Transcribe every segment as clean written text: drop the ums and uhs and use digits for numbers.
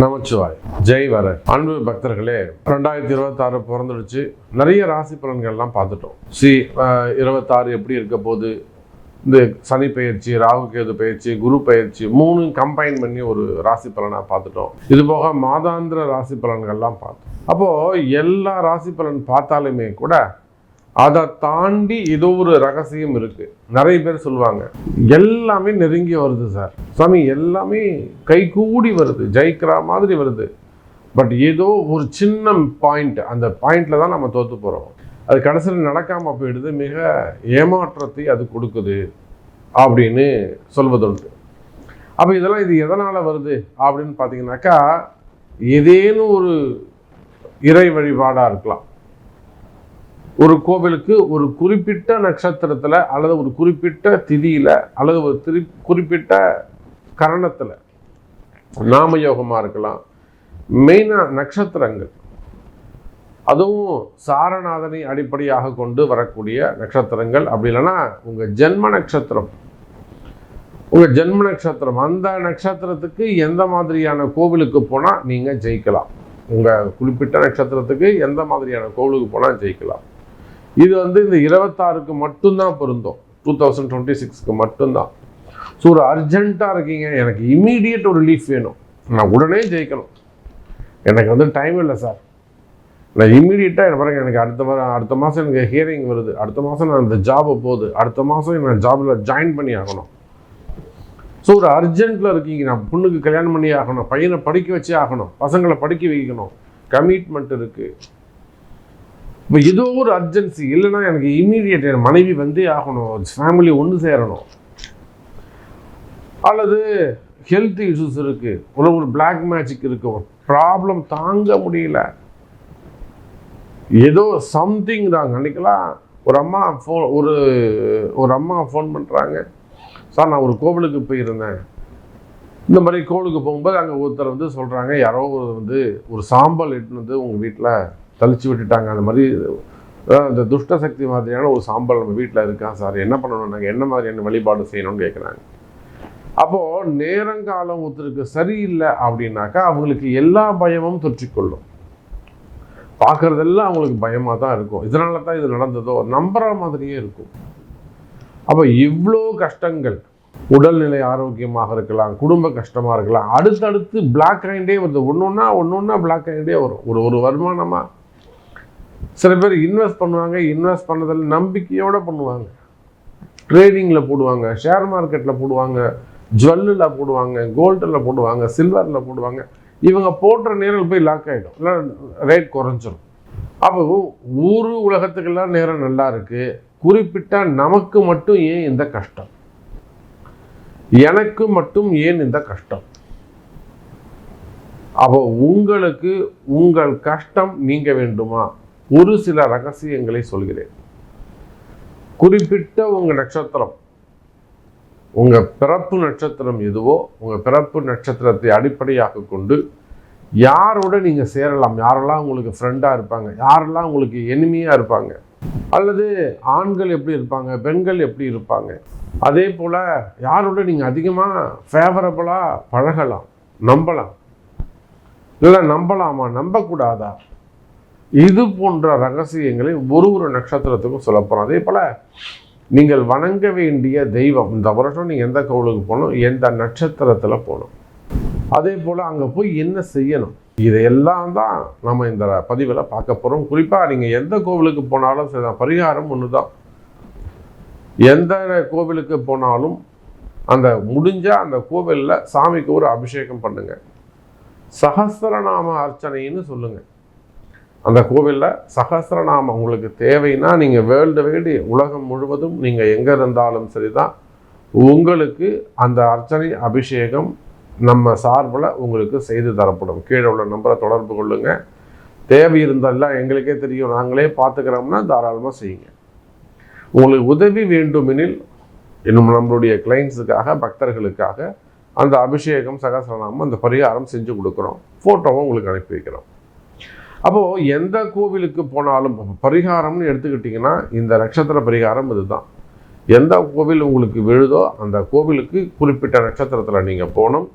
நமச்சிவாய். ஜெய் வர அன்பு பக்தர்களே, 2026 பிறந்துடுச்சு. நிறைய ராசி பலன்கள்லாம் பார்த்துட்டோம். 26 எப்படி இருக்க போது, இந்த சனி பயிற்சி, ராகு கேது பயிற்சி, குரு பயிற்சி 3 கம்பைன் பண்ணி ஒரு ராசி பலனாக பார்த்துட்டோம். இது போக மாதாந்திர ராசி பலன்கள்லாம் பார்த்தோம். அப்போது எல்லா ராசி பலன் பார்த்தாலுமே கூட அதை தாண்டி ஏதோ ஒரு ரகசியம் இருக்குது. நிறைய பேர் சொல்லுவாங்க, எல்லாமே நெருங்கி வருது சார் சாமி, எல்லாமே கைகூடி வருது, ஜெயிக்கிற மாதிரி வருது. பட் ஏதோ ஒரு சின்ன பாயிண்ட், அந்த பாயிண்டில் தான் நம்ம தோற்று போகிறோம். அது கடைசியில் நடக்காமல் போயிடுது, மிக ஏமாற்றத்தை அது கொடுக்குது அப்படின்னு சொல்வதுண்டு. அப்போ இதெல்லாம் இது எதனால் வருது அப்படின்னு பார்த்தீங்கன்னாக்கா, ஏதேனும் ஒரு இறை வழிபாடாக இருக்கலாம். ஒரு கோவிலுக்கு ஒரு குறிப்பிட்ட நட்சத்திரத்தில் அல்லது ஒரு குறிப்பிட்ட திதியில் அல்லது ஒரு குறிப்பிட்ட கரணத்தில் நாமயோகமாக இருக்கலாம். மெயினாக நட்சத்திரங்கள், அதுவும் சாரநாதனை அடிப்படையாக கொண்டு வரக்கூடிய நட்சத்திரங்கள். அப்படி இல்லைன்னா உங்கள் ஜென்ம நட்சத்திரம், அந்த நட்சத்திரத்துக்கு எந்த மாதிரியான கோவிலுக்கு போனால் நீங்கள் ஜெயிக்கலாம். உங்கள் குறிப்பிட்ட நட்சத்திரத்துக்கு எந்த மாதிரியான கோவிலுக்கு போனால் ஜெயிக்கலாம். இது இந்த 26க்கு மட்டும்தான் பொருந்தும், 2026க்கு மட்டும்தான். ஸோ ஒரு அர்ஜென்ட்டாக இருக்கீங்க, எனக்கு இம்மீடியட் ஒரு ரிலீஃப் வேணும், நான் உடனே ஜெயிக்கணும், எனக்கு டைம் இல்லை சார், நான் இம்மீடியட்டாக எனக்கு அடுத்த மாதம் எனக்கு ஹியரிங் வருது, அடுத்த மாதம் நான் இந்த ஜாபை போகுது, அடுத்த மாதம் நான் ஜாபில் ஜாயின் பண்ணி ஆகணும். ஸோ ஒரு அர்ஜென்ட்டில் இருக்கீங்க, நான் பொண்ணுக்கு கல்யாணம் பண்ணி ஆகணும், பையனை படிக்க வச்சே ஆகணும், பசங்களை படிக்க வைக்கணும், கமிட்மெண்ட் இருக்குது. இப்போ ஏதோ ஒரு அர்ஜென்சி, இல்லைன்னா எனக்கு இம்மீடியட் என் மனைவி வந்தே ஆகணும், ஃபேமிலி ஒன்று சேரணும், அல்லது ஹெல்த் இஷ்யூஸ் இருக்குது, ஒரு பிளாக் மேஜிக் இருக்குது, ப்ராப்ளம் தாங்க முடியல, ஏதோ சம்திங் தாங்க. அன்றைக்கெல்லாம் ஒரு அம்மா ஃபோன் பண்ணுறாங்க, சார் நான் ஒரு கோவிலுக்கு போயிருந்தேன், இந்த மாதிரி கோவிலுக்கு போகும்போது அங்கே ஒருத்தர் சொல்கிறாங்க, யாரோ ஒரு சாம்பல் எட்டுன்னு உங்கள் வீட்டில் தளிச்சு விட்டுட்டாங்க, அந்த மாதிரி அந்த துஷ்ட சக்தி மாதிரியான ஒரு சாம்பல் நம்ம வீட்டில் இருக்கான் சார், என்ன பண்ணணும், நாங்கள் என்ன மாதிரியான வழிபாடு செய்யணும்னு கேட்குறாங்க. அப்போது நேரங்காலம் ஒருத்தருக்கு சரியில்லை அப்படின்னாக்கா அவங்களுக்கு எல்லா பயமும் தொற்றிக்கொள்ளும், பார்க்குறதெல்லாம் அவங்களுக்கு பயமாக தான் இருக்கும். இதனால தான் இது நடந்ததோ நம்புகிற மாதிரியே இருக்கும். அப்போ இவ்வளோ கஷ்டங்கள், உடல்நிலை ஆரோக்கியமாக இருக்கலாம், குடும்ப கஷ்டமாக இருக்கலாம், அடுத்தடுத்து பிளாக் ஆகிட்டே வருது, ஒன்று பிளாக் ஆகிட்டே வரும். ஒரு வருமானமாக சில பேர் இன்வெஸ்ட் பண்ணுவாங்க, இன்வெஸ்ட் பண்ணதில் நம்பிக்கையோடு பண்ணுவாங்க, ட்ரேடிங்கில் போடுவாங்க, ஷேர் மார்க்கெட்டில் போடுவாங்க, ஜுவல்லில் போடுவாங்க, கோல்டில் போடுவாங்க, சில்வரில் போடுவாங்க. இவங்க போடுற நேரம் போய் லாக் ஆகிடும், இல்லை ரேட் குறைஞ்சிரும். அப்போ உலகத்துக்கெல்லாம் நேரம் நல்லா இருக்குது, குறிப்பிட்ட நமக்கு மட்டும் ஏன் இந்த கஷ்டம், எனக்கு மட்டும் ஏன் இந்த கஷ்டம்? அப்போ உங்களுக்கு உங்கள் கஷ்டம் நீங்க வேண்டுமா? ஒரு சில ரகசியங்களை சொல்கிறேன். குறிப்பிட்ட உங்க நட்சத்திரம், உங்க பிறப்பு நட்சத்திரம் எதுவோ, உங்க பிறப்பு நட்சத்திரத்தை அடிப்படையாக கொண்டு யாரோட நீங்க சேரலாம், யாரெல்லாம் உங்களுக்கு ஃப்ரெண்டா இருப்பாங்க, யாரெல்லாம் உங்களுக்கு எனிமியா இருப்பாங்க, அல்லது ஆண்கள் எப்படி இருப்பாங்க, பெண்கள் எப்படி இருப்பாங்க, அதே போல் யாரோட நீங்கள் அதிகமாக ஃபேவரபுளாக பழகலாம், நம்பலாம், இல்லை நம்பலாமா நம்பக்கூடாதா, இது போன்ற ரகசியங்களை ஒரு நட்சத்திரத்துக்கும் சொல்ல போகிறோம். அதே போல் நீங்கள் வணங்க வேண்டிய தெய்வம், இந்த வருஷம் நீங்கள் எந்த கோவிலுக்கு போகணும், எந்த நட்சத்திரத்தில் போகணும், அதே போல் அங்கே போய் என்ன செய்யணும், இதையெல்லாம் தான் நம்ம இந்த பதிவில் பார்க்க போகிறோம். குறிப்பாக நீங்கள் எந்த கோவிலுக்கு போனாலும் சரி, பரிகாரம் ஒன்று தான். எந்த கோவிலுக்கு போனாலும் அந்த முடிஞ்சால் அந்த கோவிலில் சாமிக்கு ஒரு அபிஷேகம் பண்ணுங்க, சகஸ்ரநாம அர்ச்சனைன்னு சொல்லுங்கள். அந்த கோவிலில் சகஸ்ரநாமம் உங்களுக்கு தேவைன்னா நீங்கள் வேர்ல்டு வைடு உலகம் முழுவதும் நீங்கள் எங்கே இருந்தாலும் சரி தான், உங்களுக்கு அந்த அர்ச்சனை அபிஷேகம் நம்ம சார்பில் உங்களுக்கு செய்து தரப்படும். கீழே உள்ள நம்பரை தொடர்பு கொள்ளுங்க. தேவை இருந்தாலும் எங்களுக்கே தெரியும், நாங்களே பார்த்துக்கிறோம்னா தாராளமாக செய்யுங்க. உங்களுக்கு உதவி வேண்டுமெனில் இன்னும் நம்மளுடைய கிளைண்ட்ஸுக்காக, பக்தர்களுக்காக அந்த அபிஷேகம், சகஸ்ரநாமம், அந்த பரிகாரம் செஞ்சு கொடுக்குறோம், ஃபோட்டோவும் உங்களுக்கு அனுப்பி வைக்கிறோம். அப்போது எந்த கோவிலுக்கு போனாலும் பரிகாரம்னு எடுத்துக்கிட்டிங்கன்னா இந்த நட்சத்திர பரிகாரம் இதுதான். எந்த கோவில் உங்களுக்கு விழுதோ அந்த கோவிலுக்கு குறிப்பிட்ட நட்சத்திரத்தில் நீங்கள் போகணும்.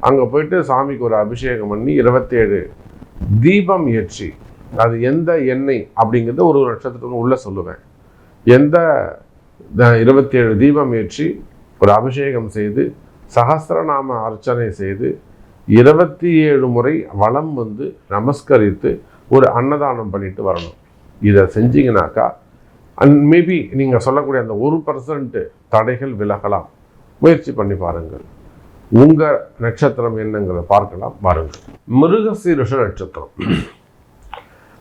அங்கே போயிட்டு சாமிக்கு ஒரு அபிஷேகம் பண்ணி 27 தீபம் ஏற்றி, அது எந்த எண்ணெய் அப்படிங்கிறது ஒரு நட்சத்திரத்துக்கு உள்ளே சொல்லுவேன், எந்த 27 தீபம் ஏற்றி ஒரு அபிஷேகம் செய்து சகஸ்ரநாம அர்ச்சனை செய்து 27 முறை வலம் வந்து நமஸ்கரித்து ஒரு அன்னதானம் பண்ணிட்டு வரணும். இதை செஞ்சீங்கன்னாக்கா மேபி நீங்கள் சொல்லக்கூடிய அந்த 1% தடைகள் விலகலாம். முயற்சி பண்ணி பாருங்கள். உங்கள் நட்சத்திரம் என்னங்கிறத பார்க்கலாம் பாருங்கள். மிருகசீரிஷ நட்சத்திரம்.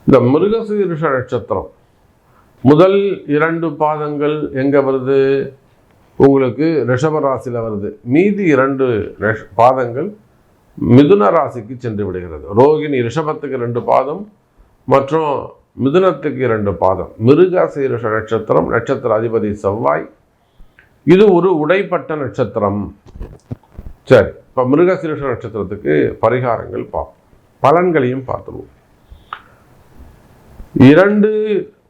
இந்த மிருகசீரிஷ நட்சத்திரம் முதல் 2 பாதங்கள் எங்கே வருது? உங்களுக்கு ரிஷப ராசியில் வருது. மீதி 2 பாதங்கள் மிதுன ராசிக்கு சென்று விடுகிறது. ரோகிணி ரிஷபத்துக்கு 2 பாதம் மற்றும் மிதுனத்துக்கு 2 பாதம். மிருகசீரிஷ நட்சத்திரம், நட்சத்திர அதிபதி செவ்வாய். இது ஒரு உடைப்பட்ட நட்சத்திரம். சரி, இப்போ மிருகசீரிஷ நட்சத்திரத்துக்கு பரிகாரங்கள் பார்ப்போம், பலன்களையும் பார்த்துருவோம். 2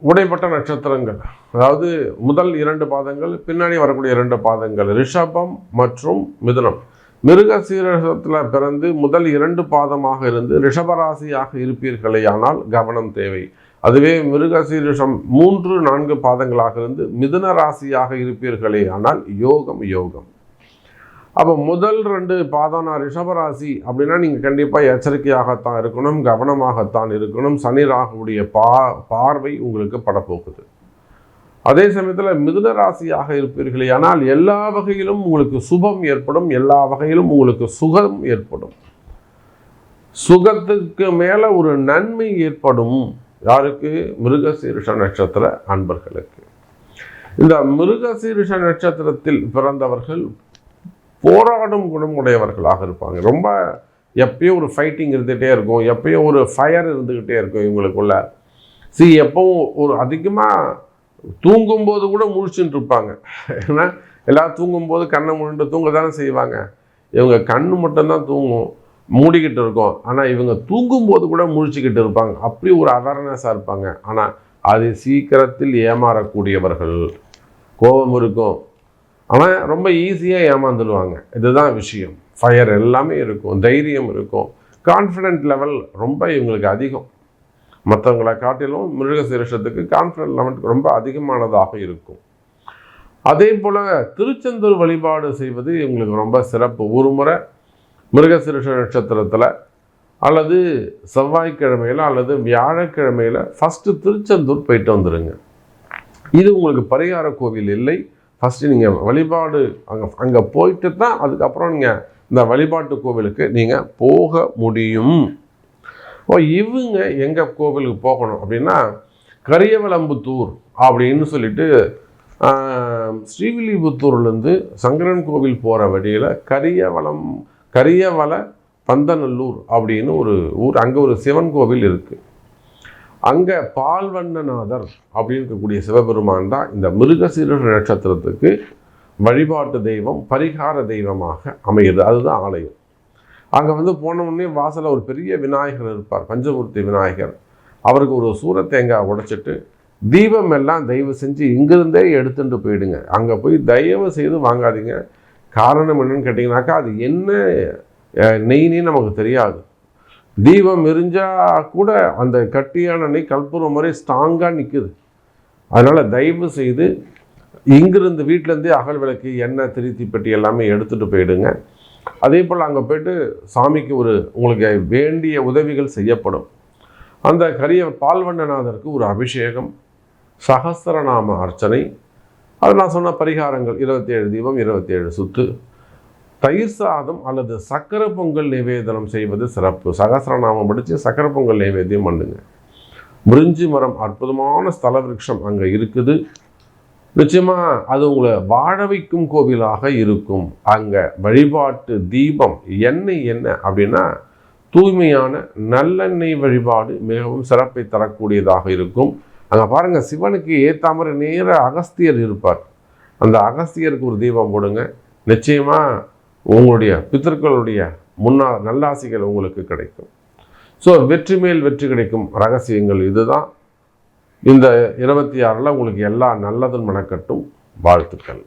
உடைப்பட்ட நட்சத்திரங்கள், அதாவது முதல் 2 பாதங்கள், பின்னாடி வரக்கூடிய 2 பாதங்கள் ரிஷபம் மற்றும் மிதுனம். மிருகசீரிஷத்தில் பிறந்து முதல் 2 பாதமாக இருந்து ரிஷபராசியாக இருப்பீர்களே ஆனால் கவனம் தேவை. அதுவே மிருகசீரிஷம் 3-4 பாதங்களாக இருந்து மிதுன ராசியாக இருப்பீர்களே ஆனால் யோகம் யோகம். அப்போ முதல் 2 பாதம்னா ரிஷபராசி அப்படின்னா நீங்கள் கண்டிப்பாக எச்சரிக்கையாகத்தான் இருக்கணும், கவனமாகத்தான் இருக்கணும். சனி ராகுடைய பார்வை உங்களுக்கு படப்போகுது. அதே சமயத்தில் மிதுன ராசியாக இருப்பீர்களே ஆனால் எல்லா வகையிலும் உங்களுக்கு சுபம் ஏற்படும், எல்லா வகையிலும் உங்களுக்கு சுகம் ஏற்படும். சுகத்துக்கு மேலே ஒரு நன்மை ஏற்படும். யாருக்கு? மிருகசீரிஷ நட்சத்திர அன்பர்களுக்கு. இந்த மிருகசீரிஷ நட்சத்திரத்தில் பிறந்தவர்கள் போராடும் குணமுடையவர்களாக இருப்பாங்க. ரொம்ப எப்பயும் ஒரு ஃபைட்டிங் இருந்துகிட்டே இருக்கும், எப்பயும் ஒரு ஃபயர் இருந்துக்கிட்டே இருக்கும் இவங்களுக்குள்ள. எப்பவும் ஒரு அதிகமாக தூங்கும்போது கூட முழிச்சுட்டு இருப்பாங்க. ஏன்னா எல்லோரும் தூங்கும்போது கண்ணை மூடிட்டு தூங்க தானே செய்வாங்க. இவங்க கண்ணு மட்டும்தான் தூங்கும், மூடிக்கிட்டு இருக்கோம். ஆனால் இவங்க தூங்கும்போது கூட முழிச்சுக்கிட்டு இருப்பாங்க. அப்படி ஒரு அவேர்னஸாக இருப்பாங்க. ஆனால் அது சீக்கிரத்தில் ஏமாறக்கூடியவர்கள். கோபம் இருக்கும், ஆனால் ரொம்ப ஈஸியாக ஏமாந்துடுவாங்க. இதுதான் விஷயம். ஃபயர் எல்லாமே இருக்கும், தைரியம் இருக்கும், கான்ஃபிடென்ட் லெவல் ரொம்ப இவங்களுக்கு அதிகம். மற்றவங்களை காட்டிலும் மிருகசீரிஷத்துக்கு கான்ஃபிடென்ட் லெவல் ரொம்ப அதிகமானதாக இருக்கும். அதே போல் திருச்செந்தூர் வழிபாடு செய்வது இவங்களுக்கு ரொம்ப சிறப்பு. ஒரு முறை மிருகசீரிஷ நட்சத்திரத்தில் அல்லது செவ்வாய்க்கிழமையில் அல்லது வியாழக்கிழமையில் ஃபஸ்ட்டு திருச்செந்தூர் போயிட்டு வந்துடுங்க. இது உங்களுக்கு பரிகார கோவில் இல்லை. ஃபஸ்ட்டு நீங்கள் வழிபாடு அங்கே போயிட்டு தான் அதுக்கப்புறம் நீங்கள் இந்த வழிபாட்டு கோவிலுக்கு நீங்கள் போக முடியும். இவங்க எங்கள் கோவிலுக்கு போகணும் அப்படின்னா கரியவலம்புத்தூர் அப்படின்னு சொல்லிட்டு ஸ்ரீவில்லிபுத்தூர்லேருந்து சங்கரன் கோவில் போகிற வழியில் கரியவல பந்தநல்லூர் அப்படின்னு ஒரு ஊர். அங்கே ஒரு சிவன் கோவில் இருக்குது. அங்கே பால்வண்ணநாதர் அப்படின்னு இருக்கக்கூடிய சிவபெருமான் தான் இந்த மிருகசீரிஷ நட்சத்திரத்துக்கு வழிபாட்டு தெய்வம், பரிகார தெய்வமாக அமைகிறது. அதுதான் ஆலயம். அங்கே போன உடனே வாசலில் ஒரு பெரிய விநாயகர் இருப்பார், பஞ்சமூர்த்தி விநாயகர். அவருக்கு ஒரு சூரத்தேங்காய் உடைச்சிட்டு தீபம் எல்லாம் தயவு செஞ்சு இங்கிருந்தே எடுத்துட்டு போயிடுங்க. அங்கே போய் தயவு செய்து வாங்காதீங்க. காரணம் என்னன்னு கேட்டிங்கனாக்கா அது என்ன நெய்னே நமக்கு தெரியாது. தீபம் எரிஞ்சால் கூட அந்த கட்டியான நெய் கற்பூரம் மாதிரி ஸ்ட்ராங்காக நிற்குது. அதனால் தயவு செய்து இங்கிருந்து வீட்டிலேருந்தே அகல் விளக்கு, எண்ணெய், திருத்திப்பட்டி எல்லாமே எடுத்துகிட்டு போயிடுங்க. அதே போல் அங்கே போய்ட்டு சாமிக்கு உங்களுக்கு வேண்டிய உதவிகள் செய்யப்படும். அந்த பால்வண்ணநாதருக்கு ஒரு அபிஷேகம், சகஸ்ரநாம அர்ச்சனை, அது நான் சொன்ன பரிகாரங்கள் 27 தீபம், 27 சுத்து, தயிர் சாதம் அல்லது சக்கரை பொங்கல் நிவேதனம் செய்வது சிறப்பு. சகஸ்ரநாமம் படித்து சக்கரை பொங்கல் நைவேத்தியம் பண்ணுங்க. முறிஞ்சி மரம் அற்புதமான ஸ்தல விருட்சம் அங்கே இருக்குது. நிச்சயமாக அது உங்களை வாழ வைக்கும் கோவிலாக இருக்கும். அங்கே வழிபாட்டு தீபம் என்ன அப்படின்னா தூய்மையான நல்லெண்ணெய் வழிபாடு மிகவும் சிறப்பை தரக்கூடியதாக இருக்கும். அங்கே பாருங்கள், சிவனுக்கு ஏற்ற மாதிரி நேர அகஸ்தியர் இருப்பார். அந்த அகஸ்தியருக்கு ஒரு தீபம் போடுங்க. நிச்சயமாக உங்களுடைய பித்தர்களுடைய நல்லாசிகள் உங்களுக்கு கிடைக்கும். ஸோ வெற்றி மேல் வெற்றி கிடைக்கும் ரகசியங்கள் இதுதான். இந்த 26 உங்களுக்கு எல்லா நல்லதும் நடக்கட்டும். வாழ்த்துக்கள்.